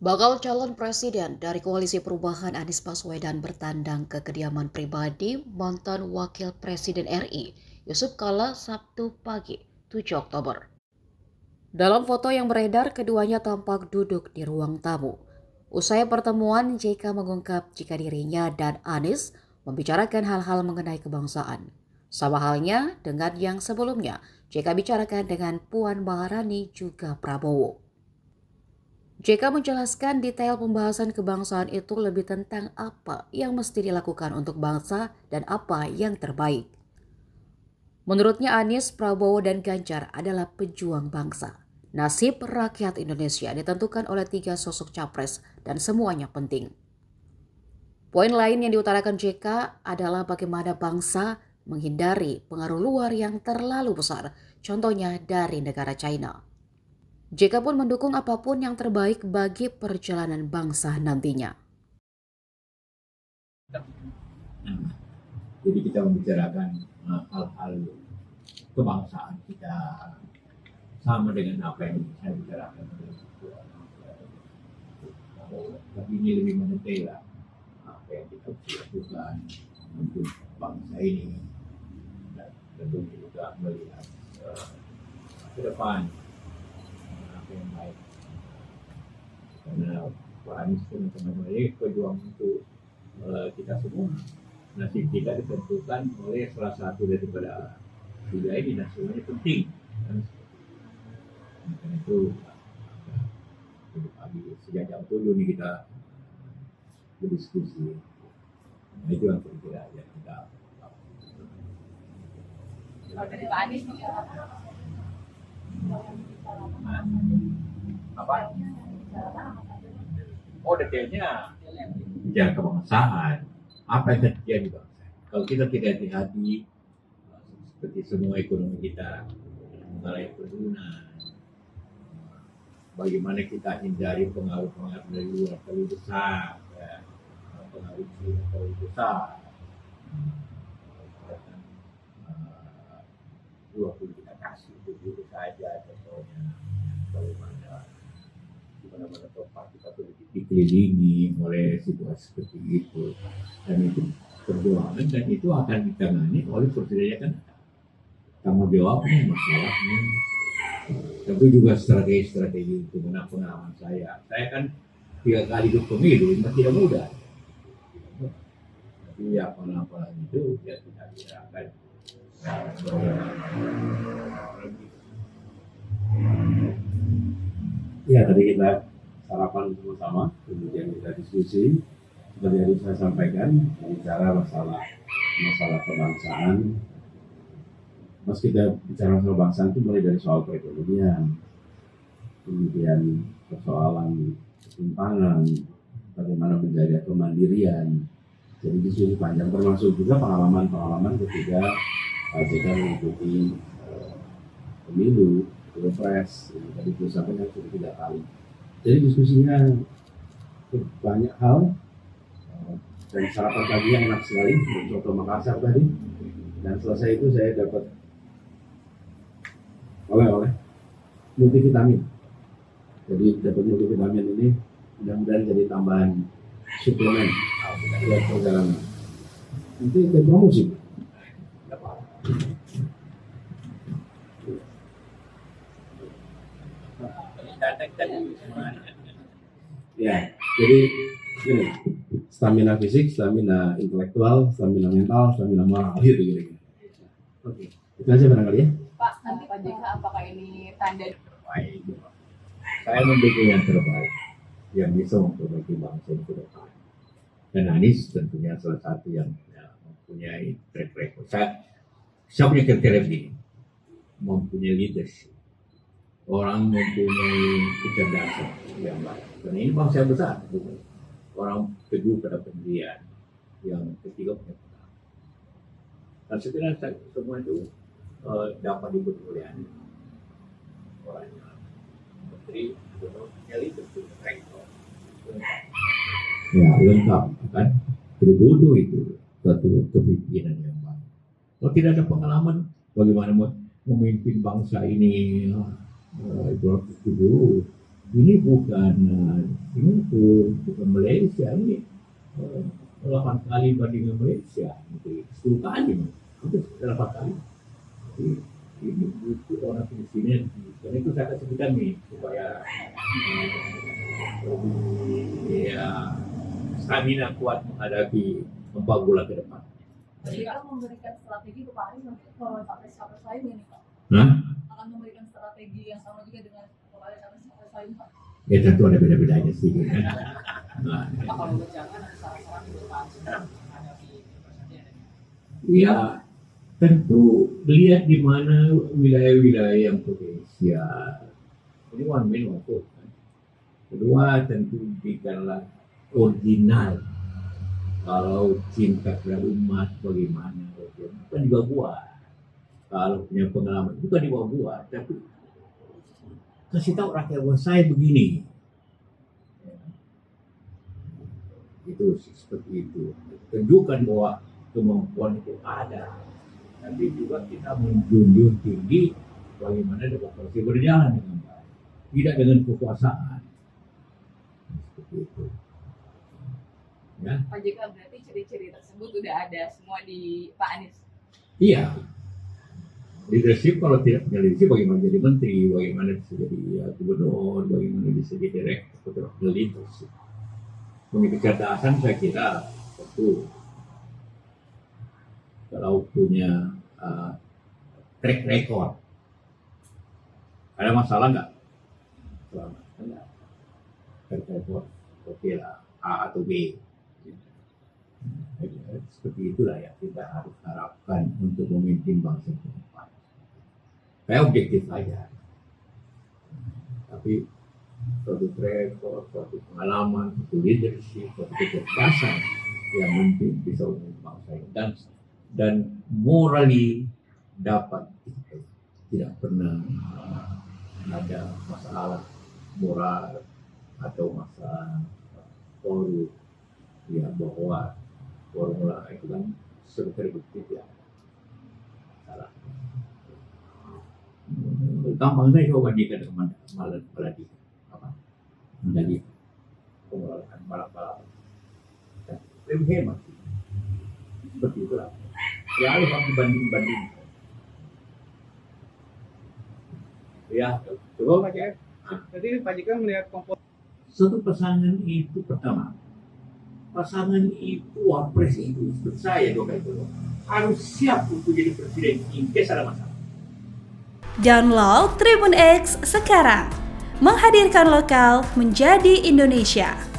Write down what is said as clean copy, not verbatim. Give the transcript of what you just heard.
Bakal calon presiden dari Koalisi Perubahan Anies Baswedan bertandang ke kediaman pribadi mantan Wakil Presiden RI, Yusuf Kala, Sabtu pagi, 7 Oktober. Dalam foto yang beredar, keduanya tampak duduk di ruang tamu. Usai pertemuan, JK mengungkap jika dirinya dan Anies membicarakan hal-hal mengenai kebangsaan. Sama halnya dengan yang sebelumnya, JK bicarakan dengan Puan Maharani juga Prabowo. JK menjelaskan detail pembahasan kebangsaan itu lebih tentang apa yang mesti dilakukan untuk bangsa dan apa yang terbaik. Menurutnya Anies, Prabowo, dan Ganjar adalah pejuang bangsa. Nasib rakyat Indonesia ditentukan oleh 3 sosok capres dan semuanya penting. Poin lain yang diutarakan JK adalah bagaimana bangsa menghindari pengaruh luar yang terlalu besar, contohnya dari negara China. JK pun mendukung apapun yang terbaik bagi perjalanan bangsa nantinya. Jadi kita membicarakan hal-hal kebangsaan kita sama dengan apa yang saya bicarakan. Tapi ini lebih mendetail apa yang kita lakukan untuk bangsa ini, dan tentu juga melihat ke depan apa yang baik. Karena Pak Anies dan teman-teman ini pejuang untuk kita semua. Nasib kita ditentukan oleh salah satu daripada tiga ini, dan semuanya penting. Karena itu pagi sejak jam 7 ini kita berdiskusi. Nah, itu yang kira-kira yang kita Kalau dari Pak Anies apa? Oh, detailnya bicara kebangsaan. Apa yang terjadi bangsa? Kalau kita tidak hati-hati, seperti semua ekonomi kita mengalami penurunan, bagaimana kita hindari pengaruh-pengaruh dari luar terlalu besar, ya, pengaruh China terlalu besar. 20 kita kasih begitu saja, contohnya bagaimana di mana-mana tempat kita dikelilingi oleh situasi seperti itu, dan itu perjuangan, dan itu akan ditangani oleh presiden kan, tanggung jawabnya, masalahnya. Tentu juga strategi itu. Pengalaman saya kan 3 kali ikut pemilu, tidak mudah. Tapi ya pengalaman itu ya tidak akan. Ya, tadi kita sarapan bersama, kemudian kita diskusi. Seperti yang saya sampaikan, bicara masalah kebangsaan. Mas kita bicara soal kebangsaan itu mulai dari soal perekonomian, kemudian persoalan ketimpangan, bagaimana menjaga kemandirian. Jadi diskusi panjang, termasuk juga pengalaman ketika Pak JK mengikuti pemilu, pilpres, tadi saya sampaikan sudah 3 kali. Jadi diskusinya banyak hal, dan sarapan paginya enak sekali, soto Makassar tadi. Dan selesai itu saya dapat oleh-oleh multivitamin. Jadi dapat multivitamin ini mudah-mudahan jadi tambahan suplemen buat perjalanan. Nanti kita promosi. Ya, jadi gini, stamina fisik, stamina intelektual, stamina mental, stamina moral, gitu kira-kira. Oke, itu aja barangkali ya. Pak, nanti Pak JK apakah ini tanda Terbaik? Saya mendukung yang terbaik, yang bisa memperbaiki bangsa ini ke depan. Dan Anies tentunya salah satu yang mempunyai track record. Saya punya kriteria begini, mempunyai leadership, orang mempunyai kecerdasan yang baik. Karena ini bangsa yang besar, orang teguh pada pendirian, yang ketiga punya pengalaman. Dan sekiranya semua itu dapat dibutuhkan oleh Anies. Orangnya menteri, punya leadership, rektor. Ya, lengkap kan? Tidak butuh itu satu kepemimpinan yang baik. Kalau tidak ada pengalaman, bagaimana memimpin bangsa ini? Itu harus dulu ini bukan Singapura, bukan Malaysia, ini 8 kali bandingkan Malaysia, 10 kali, hampir 8 kali. Jadi, ini butuh orang Filipina, dan itu saya sebutkan nih supaya ya stamina kuat menghadapi 4 bulan ke depan. Jadi akan memberikan strategi ke Pak Anies nanti ke capres lain ini Pak? Nah, Akan memberikan strategi yang sama juga dengan kepada capres lain Pak? ya tentu ada beda-bedanya sih. Kan? Nah, Pak kalau jangan ada saran-saran untuk Pak Anies menghadapi presiden? ya tentu lihat di mana wilayah-wilayah yang potensial. Ini one man one vote. Kan? Kedua tentu berikanlah original. Kalau cinta kepada umat bagaimana? Bukan dibuat. Kalau punya pengalaman bukan dibuat, tapi kasih tahu rakyat bahwa saya begini. Itu seperti itu. Tunjukkan bahwa kemampuan itu ada. Tapi juga kita menjunjung tinggi bagaimana demokrasi berjalan dengan baik. Tidak dengan kekuasaan. Seperti itu. Ya. Pak JK berarti ciri-ciri tersebut udah ada semua di Pak Anies? Iya. Leadership kalau tidak punya leadership bagaimana jadi menteri, bagaimana bisa jadi gubernur, bagaimana bisa jadi direktur leadership. Punya kecerdasan saya kira tentu kalau punya track record. Ada masalah nggak? Enggak. Track record oke lah, A atau B. Seperti itulah yang kita harus harapkan untuk memimpin bangsa ke depan. Saya objektif saja. Tapi suatu record, suatu pengalaman, suatu leadership, suatu kecerdasan yang mungkin bisa memimpin bangsa ini dan morally dapat tidak pernah ada masalah moral atau masalah korup ya bahwa formula itu kan terbukti ya salah. Gampang saya coba bandingkan dengan Maladi apa Mandali pengolahan balap-balap lebih hemat seperti itulah ya harus dibanding ya coba Pak JK. Jadi Pak JK melihat komposisi Satu pasangan itu pertama pasangan itu wapres itu seperti saya itu harus siap untuk jadi presiden in case ada masalah. Download Tribun X sekarang, menghadirkan lokal menjadi Indonesia.